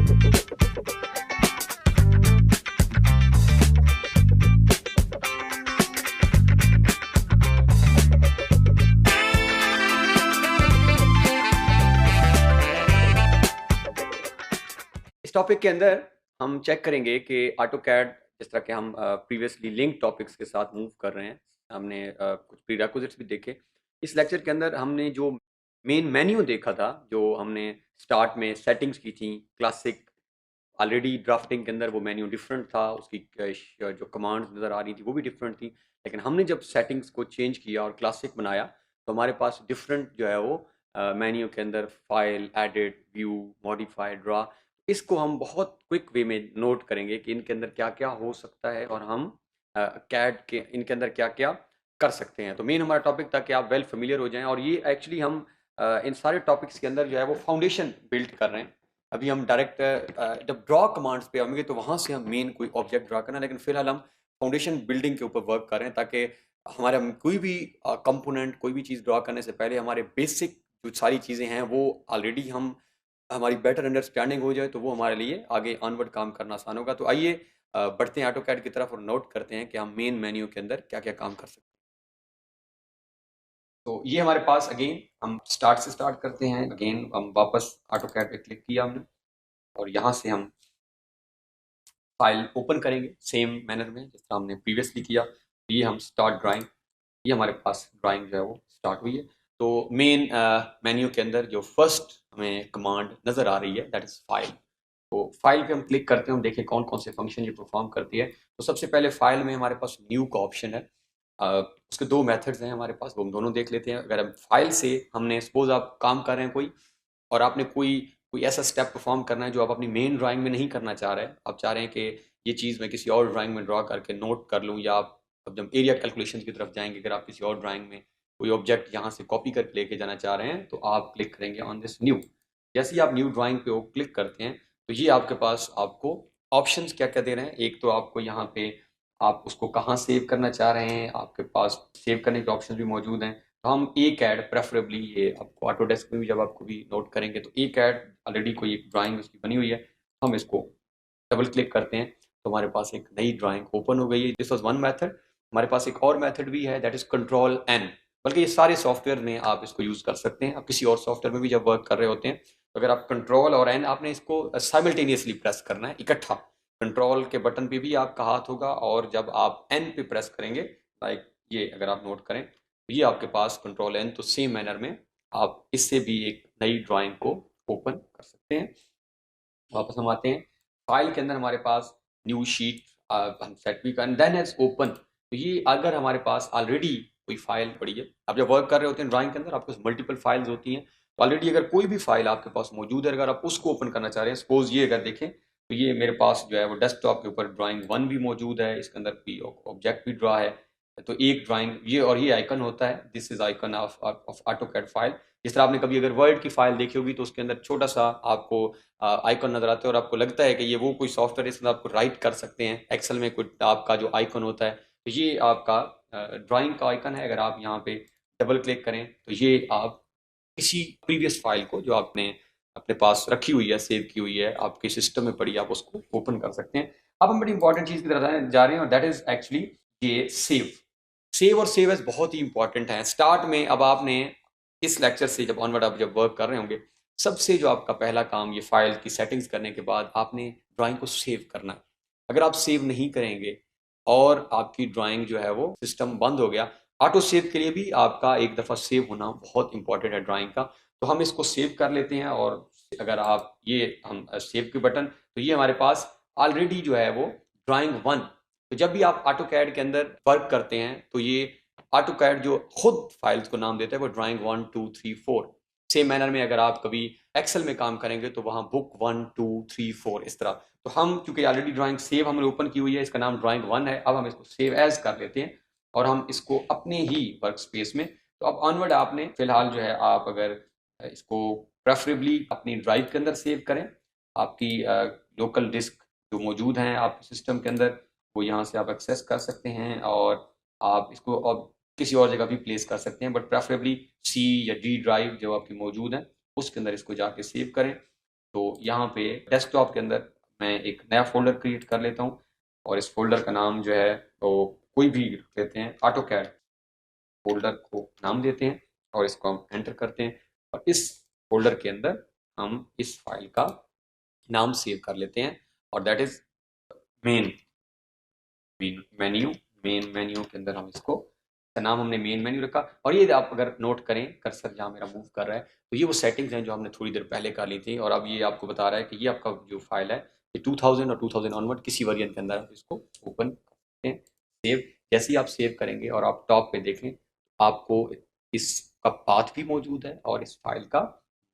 इस टॉपिक के अंदर हम चेक करेंगे कि ऑटोकैड जिस तरह के हम प्रीवियसली लिंक टॉपिक्स के साथ मूव कर रहे हैं, हमने कुछ प्रीरेक्विजिट्स भी देखे। इस लेक्चर के अंदर हमने जो मेन मेन्यू देखा था, जो हमने स्टार्ट में सेटिंग्स की थी क्लासिक, ऑलरेडी ड्राफ्टिंग के अंदर वो मेन्यू डिफरेंट था, उसकी जो कमांड्स नज़र आ रही थी वो भी डिफरेंट थी। लेकिन हमने जब सेटिंग्स को चेंज किया और क्लासिक बनाया तो हमारे पास डिफरेंट जो है वो मेन्यू के अंदर file, edit, view, modify, draw, इसको हम बहुत क्विक वे में नोट करेंगे कि इनके अंदर क्या क्या हो सकता है और हम कैड के इनके अंदर क्या क्या कर सकते हैं। तो मेन हमारा टॉपिक था कि आप वेल फेमिलियर हो जाएं, और ये एक्चुअली हम इन सारे टॉपिक्स के अंदर जो है वो फाउंडेशन बिल्ड कर रहे हैं। अभी हम डायरेक्ट जब ड्रॉ कमांड्स पे आएंगे तो वहाँ से हम मेन कोई ऑब्जेक्ट ड्रॉ करना, लेकिन फिलहाल हम फाउंडेशन बिल्डिंग के ऊपर वर्क कर रहे हैं ताकि हमारा कोई भी कंपोनेंट, कोई भी चीज़ ड्रॉ करने से पहले हमारे बेसिक जो सारी चीज़ें हैं वो ऑलरेडी हम हमारी बेटर अंडरस्टैंडिंग हो जाए, तो वो हमारे लिए आगे ऑनवर्ड काम करना आसान होगा। तो आइए बढ़ते हैं ऑटोकैड की तरफ और नोट करते हैं कि हम मेन मेन्यू के अंदर क्या क्या काम कर सकते हैं। तो ये हमारे पास अगेन हम स्टार्ट से स्टार्ट करते हैं। अगेन हम वापस ऑटोकैड पे क्लिक किया हमने और यहाँ से हम फाइल ओपन करेंगे सेम मैनर में जिस तरह हमने प्रीवियसली किया। ये हम स्टार्ट ड्राइंग, ये हमारे पास ड्राइंग जो है वो स्टार्ट हुई है। तो मेन मेन्यू के अंदर जो फर्स्ट हमें कमांड नज़र आ रही है दैट इज़ फाइल। तो फाइल पे हम क्लिक करते हैं, हम देखें कौन कौन से फंक्शन ये परफॉर्म करती है। तो सबसे पहले फाइल में हमारे पास न्यू का ऑप्शन है। उसके दो मेथड्स हैं हमारे पास, वो हम दोनों देख लेते हैं। अगर हम फाइल से हमने सपोज आप काम कर रहे हैं कोई, और आपने कोई कोई ऐसा स्टेप परफॉर्म करना है जो आप अपनी मेन ड्राइंग में नहीं करना चाह रहे हैं, आप चाह रहे हैं कि ये चीज़ मैं किसी और ड्राइंग में ड्रॉ करके नोट कर लूँ, या आप अब जब एरिया कैलकुलेशन की तरफ जाएंगे, अगर आप किसी और ड्राइंग में कोई ऑब्जेक्ट यहाँ से कॉपी करके लेके जाना चाह रहे हैं तो आप क्लिक करेंगे ऑन दिस न्यू। जैसे ही आप न्यू ड्राइंग पे वो क्लिक करते हैं तो ये आपके पास आपको ऑप्शंस क्या क्या दे रहे हैं। एक तो आपको यहाँ पे आप उसको कहाँ सेव करना चाह रहे हैं, आपके पास सेव करने के ऑप्शन भी मौजूद हैं। तो हम एक ऐड प्रेफरेबली, ये आपको ऑटोडेस्क में भी जब आपको भी नोट करेंगे तो एक ऐड ऑलरेडी कोई एक ड्राइंग उसकी बनी हुई है, हम इसको डबल क्लिक करते हैं तो हमारे पास एक नई ड्राइंग ओपन हो गई है। This was one method. हमारे पास एक और मेथड भी है दैट इज कंट्रोल एन, बल्कि ये सारे सॉफ्टवेयर में आप इसको यूज़ कर सकते हैं। आप किसी और सॉफ्टवेयर में भी जब वर्क कर रहे होते हैं तो अगर आप कंट्रोल और एन, आपने इसको साइमल्टेनियसली प्रेस करना है इकट्ठा। कंट्रोल के बटन पे भी आपका हाथ होगा और जब आप एन पे प्रेस करेंगे, लाइक ये अगर आप नोट करें तो ये आपके पास कंट्रोल एन, तो सेम मैनर में आप इससे भी एक नई ड्राइंग को ओपन कर सकते हैं। वापस हम आते हैं फाइल के अंदर, हमारे पास न्यू शीट हम सेट भी कर, देन एज ओपन। तो ये अगर हमारे पास ऑलरेडी कोई फाइल पड़ी है, आप जब वर्क कर रहे होते हैं ड्राइंग के अंदर आपके पास मल्टीपल फाइल्स होती हैं, तो ऑलरेडी अगर कोई भी फाइल आपके पास मौजूद है, अगर आप उसको ओपन करना चाह रहे हैं, सपोज ये अगर देखें तो ये मेरे पास जो है वो डेस्कटॉप के ऊपर ड्राइंग वन भी मौजूद है, इसके अंदर भी ऑब्जेक्ट भी ड्रा है। तो एक ड्राइंग ये, और ये आइकन होता है, this is icon of AutoCAD file. जिस तरह आपने कभी अगर वर्ड की फाइल देखी होगी तो उसके अंदर छोटा सा आपको आइकन नजर आते हैं और आपको लगता है कि ये वो कोई सॉफ्टवेयर इसमें आपको राइट कर सकते हैं, एक्सेल में कोई आपका जो आइकन होता है, तो ये आपका ड्राइंग का आइकन है। अगर आप यहाँ पे डबल क्लिक करें तो ये आप किसी प्रीवियस फाइल को जो आपने अपने पास रखी हुई है, सेव की हुई है, आपके सिस्टम में पड़ी, आप उसको ओपन कर सकते हैं। अब हम बड़ी इंपॉर्टेंट चीज की तरफ जा रहे हैं और दैट इज एक्चुअली ये सेव। सेव और सेव एज बहुत ही इंपॉर्टेंट है। स्टार्ट में अब आपने इस लेक्चर से जब ऑनवर्ड आप जब वर्क कर रहे होंगे, सबसे जो आपका पहला काम ये फाइल की सेटिंग्स करने के बाद आपने ड्राइंग को सेव करना है। अगर आप सेव नहीं करेंगे और आपकी ड्राइंग जो है वो सिस्टम बंद हो गया, ऑटो सेव के लिए भी आपका एक दफ़ा सेव होना बहुत इंपॉर्टेंट है ड्राइंग का। तो हम इसको सेव कर लेते हैं और अगर आप ये हम सेव के बटन, तो ये हमारे पास ऑलरेडी जो है वो ड्राइंग वन। तो जब भी आप ऑटो कैड के अंदर वर्क करते हैं तो ये ऑटो कैड जो खुद फाइल्स को नाम देता है वो ड्राइंग 1 2 3 4। सेम मैनर में अगर आप कभी एक्सेल में काम करेंगे तो वहाँ बुक 1 2 3 4 इस तरह। तो हम क्योंकि ऑलरेडी ड्राइंग सेव हमने ओपन की हुई है, इसका नाम ड्राइंग वन है, अब हम इसको सेव एज कर लेते हैं और हम इसको अपने ही वर्क स्पेस में। तो अब ऑनवर्ड आपने फिलहाल जो है आप अगर इसको प्रेफरेबली अपनी ड्राइव के अंदर सेव करें, आपकी लोकल डिस्क जो मौजूद हैं आपके सिस्टम के अंदर वो यहाँ से आप एक्सेस कर सकते हैं और आप इसको अब किसी और जगह भी प्लेस कर सकते हैं, बट प्रेफरेबली सी या डी ड्राइव जो आपकी मौजूद है उसके अंदर इसको जाके सेव करें। तो यहाँ पे डेस्कटॉप के अंदर मैं एक नया फोल्डर क्रिएट कर लेता हूँ और इस फोल्डर का नाम जो है तो कोई भी रख लेते हैं, ऑटोकैड फोल्डर को नाम देते हैं और इसको हम एंटर करते हैं और इस फोल्डर के अंदर हम इस फाइल का नाम सेव कर लेते हैं और that is main menu. Main menu के अंदर हम इसको, इसका नाम हमने मेन मेन्यू रखा। और ये आप अगर नोट करें, कर्सर जहाँ मेरा मूव कर रहा है, तो ये वो सेटिंग्स हैं जो हमने थोड़ी देर पहले कर ली थी और अब ये आपको बता रहा है कि ये आपका जो फाइल है ये 2000 और 2000 ऑनवर्ड किसी वर्जन के अंदर आप इसको ओपन करते हैं। सेव, जैसे ही आप सेव करेंगे और आप टॉप पे देखें, आपको इसका पाथ भी मौजूद है और इस फाइल का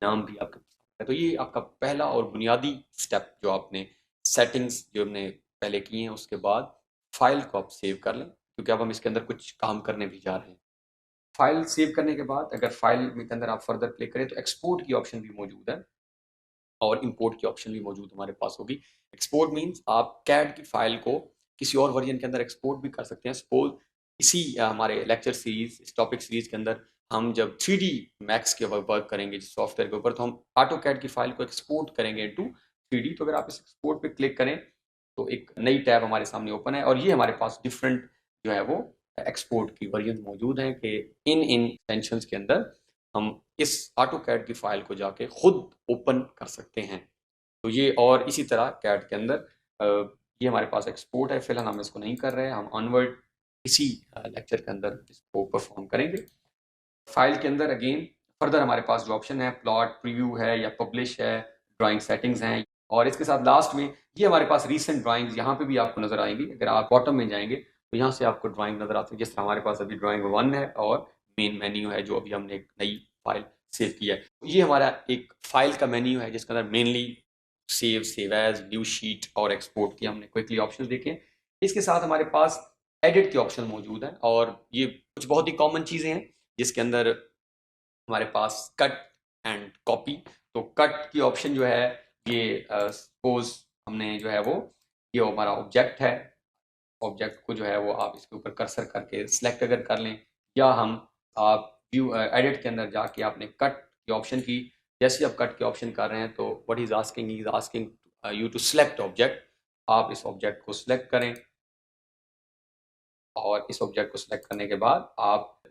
नाम भी आपके पास है। तो ये आपका पहला और बुनियादी स्टेप जो आपने सेटिंग्स जो हमने पहले की हैं, उसके बाद फाइल को आप सेव कर लें, क्योंकि अब हम इसके अंदर कुछ काम करने भी जा रहे हैं। फाइल सेव करने के बाद अगर फाइल के अंदर आप फर्दर क्लिक करें तो एक्सपोर्ट की ऑप्शन भी मौजूद है और इंपोर्ट की ऑप्शन भी मौजूद हमारे पास होगी। एक्सपोर्ट मीन्स आप कैड की फाइल को किसी और वर्जन के अंदर एक्सपोर्ट भी कर सकते हैं। सपोज इसी हमारे लेक्चर सीरीज, इस टॉपिक सीरीज के अंदर हम जब 3D मैक्स के वर्क करेंगे जिस सॉफ्टवेयर के ऊपर, तो हम ऑटो कैड की फाइल को एक्सपोर्ट करेंगे इनटू 3D। तो अगर आप इस एक्सपोर्ट पे क्लिक करें तो एक नई टैब हमारे सामने ओपन है और ये हमारे पास डिफरेंट जो है वो एक्सपोर्ट की वर्जन मौजूद है कि इन एक्सटेंशंस के अंदर हम इस ऑटो कैड की फाइल को जाके खुद ओपन कर सकते हैं। तो ये और इसी तरह कैड के अंदर ये हमारे पास एक्सपोर्ट है, फिलहाल हम इसको नहीं कर रहे हैं, हम ऑनवर्ड इसी लेक्चर के अंदर इसको परफॉर्म करेंगे। फाइल के अंदर अगेन फर्दर हमारे पास जो ऑप्शन है प्लॉट, प्रीव्यू है या पब्लिश है, ड्राइंग सेटिंग्स हैं और इसके साथ लास्ट में ये हमारे पास रीसेंट ड्राइंग्स यहाँ पे भी आपको नजर आएंगी। अगर आप बॉटम में जाएंगे तो यहाँ से आपको ड्राइंग नजर आती है, जिस तरह हमारे पास अभी ड्राइंग 1 है और मेन मेन्यू है जो अभी हमने एक नई फाइल सेव किया है। ये हमारा एक फाइल का मेन्यू है जिसके अंदर mainly save, save as, new sheet और एक्सपोर्ट की हमने क्विकली ऑप्शन देखे। इसके साथ हमारे पास एडिट के ऑप्शन मौजूद है और ये कुछ बहुत ही कॉमन चीज़ें हैं जिसके अंदर हमारे पास कट एंड कॉपी। तो कट की ऑप्शन जो है ये सपोज हमने जो है वो ये हमारा ऑब्जेक्ट है, ऑब्जेक्ट को जो है वो आप इसके ऊपर कर्सर करके सिलेक्ट अगर कर लें या हम आप व्यू एडिट के अंदर जाके आपने कट की ऑप्शन की, जैसे आप कट के ऑप्शन कर रहे हैं तो what is asking you to select object. आप इस ऑब्जेक्ट को सिलेक्ट करें और इस ऑब्जेक्ट को सिलेक्ट करने के बाद आप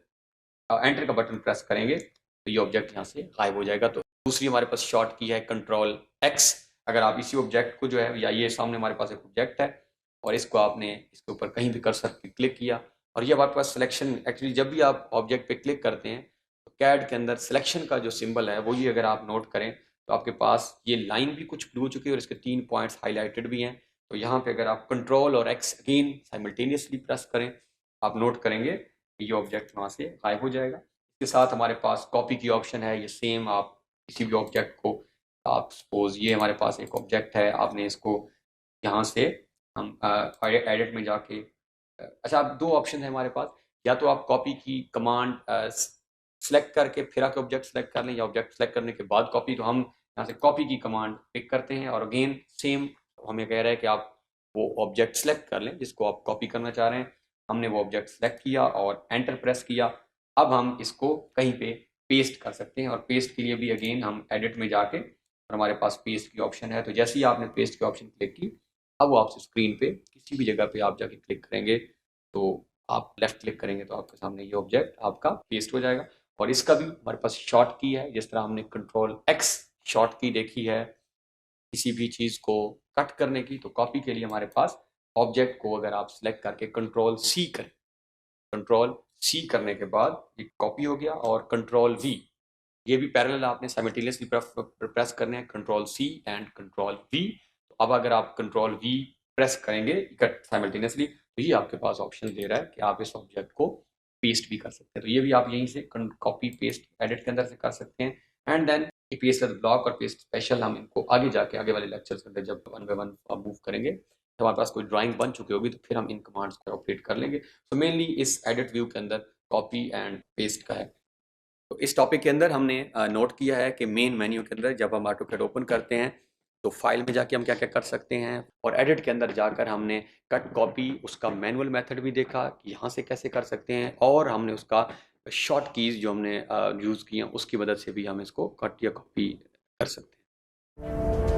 एंटर का बटन प्रेस करेंगे तो ये ऑब्जेक्ट यहाँ से गायब हो जाएगा। तो दूसरी हमारे पास शॉर्ट की है कंट्रोल एक्स। अगर आप इसी ऑब्जेक्ट को जो है, या ये सामने हमारे पास एक ऑब्जेक्ट है और इसको आपने इसके ऊपर कहीं भी कर्सर पे क्लिक किया और ये हमारे पास सिलेक्शन, एक्चुअली जब भी आप ऑब्जेक्ट पे क्लिक करते हैं तो कैड के अंदर सिलेक्शन का जो सिंबल है वही अगर आप नोट करें तो आपके पास ये लाइन भी कुछ ब्लू हो चुकी है और इसके 3 पॉइंट्स हाईलाइटेड भी हैं। तो यहाँ पे अगर आप कंट्रोल और एक्स अगेन साइमल्टेनियसली प्रेस करें, आप नोट करेंगे ये ऑब्जेक्ट वहाँ से गायब हो जाएगा। इसके साथ हमारे पास कॉपी की ऑप्शन है, ये सेम आप किसी भी ऑब्जेक्ट को, आप सपोज ये हमारे पास एक ऑब्जेक्ट है, आपने इसको यहाँ से हम एडिट में जाके अच्छा आप दो ऑप्शन है हमारे पास, या तो आप कॉपी की कमांड सेलेक्ट करके फिर आके ऑब्जेक्ट सेलेक्ट कर लें या ऑब्जेक्ट सेलेक्ट करने के बाद कॉपी। तो हम यहाँ से कॉपी की कमांड पिक करते हैं और अगेन सेम हमें कह रहा है कि आप वो ऑब्जेक्ट सेलेक्ट कर लें जिसको आप कॉपी करना चाह रहे हैं। हमने वो ऑब्जेक्ट सेलेक्ट किया और एंटर प्रेस किया। अब हम इसको कहीं पे पेस्ट कर सकते हैं और पेस्ट के लिए भी अगेन हम एडिट में जाके और हमारे पास पेस्ट की ऑप्शन है। तो जैसे ही आपने पेस्ट की ऑप्शन क्लिक की, अब वो आपसे स्क्रीन पे किसी भी जगह पे आप जाके क्लिक करेंगे तो आप लेफ्ट क्लिक करेंगे तो आपके सामने ये ऑब्जेक्ट आपका पेस्ट हो जाएगा। और इसका भी हमारे पास शॉर्ट की है, जिस तरह हमने कंट्रोल एक्स शॉर्ट की देखी है किसी भी चीज़ को कट करने की, तो कॉपी के लिए हमारे पास ऑब्जेक्ट को अगर आप सिलेक्ट करके कंट्रोल सी करें, कंट्रोल सी करने के बाद ये कॉपी हो गया और कंट्रोल वी, ये भी पैरेलल आपने साइमल्टेनियसली प्रेस करने हैं, control C and control V. तो अब अगर आप कंट्रोल वी प्रेस करेंगे साइमल्टेनियसली तो ये आपके पास ऑप्शन दे रहा है कि आप इस ऑब्जेक्ट को पेस्ट भी कर सकते हैं। तो ये भी आप यहीं से कॉपी पेस्ट एडिट के अंदर से कर सकते हैं। एंड देन पेस्ट ब्लॉक और पेस्ट स्पेशल हम इनको आगे जाके आगे वाले लेक्चर्स के अंदर जब 1 बाय 1 मूव करेंगे तो हमारे पास कोई ड्राइंग बन चुकी होगी तो फिर हम इन कमांड्स को ऑपरेट कर लेंगे। तो मेनली इस एडिट व्यू के अंदर कॉपी एंड पेस्ट का है। तो इस टॉपिक के अंदर हमने नोट किया है कि मेन मेन्यू के अंदर जब हम ऑटोकैड ओपन करते हैं तो फाइल में जाके हम क्या क्या कर सकते हैं और एडिट के अंदर जाकर हमने कट कॉपी उसका मैनुअल मेथड भी देखा कि यहाँ से कैसे कर सकते हैं और हमने उसका शॉर्ट कीज़ जो हमने यूज़ की हैं उसकी मदद से भी हम इसको कट या कॉपी कर सकते हैं। है।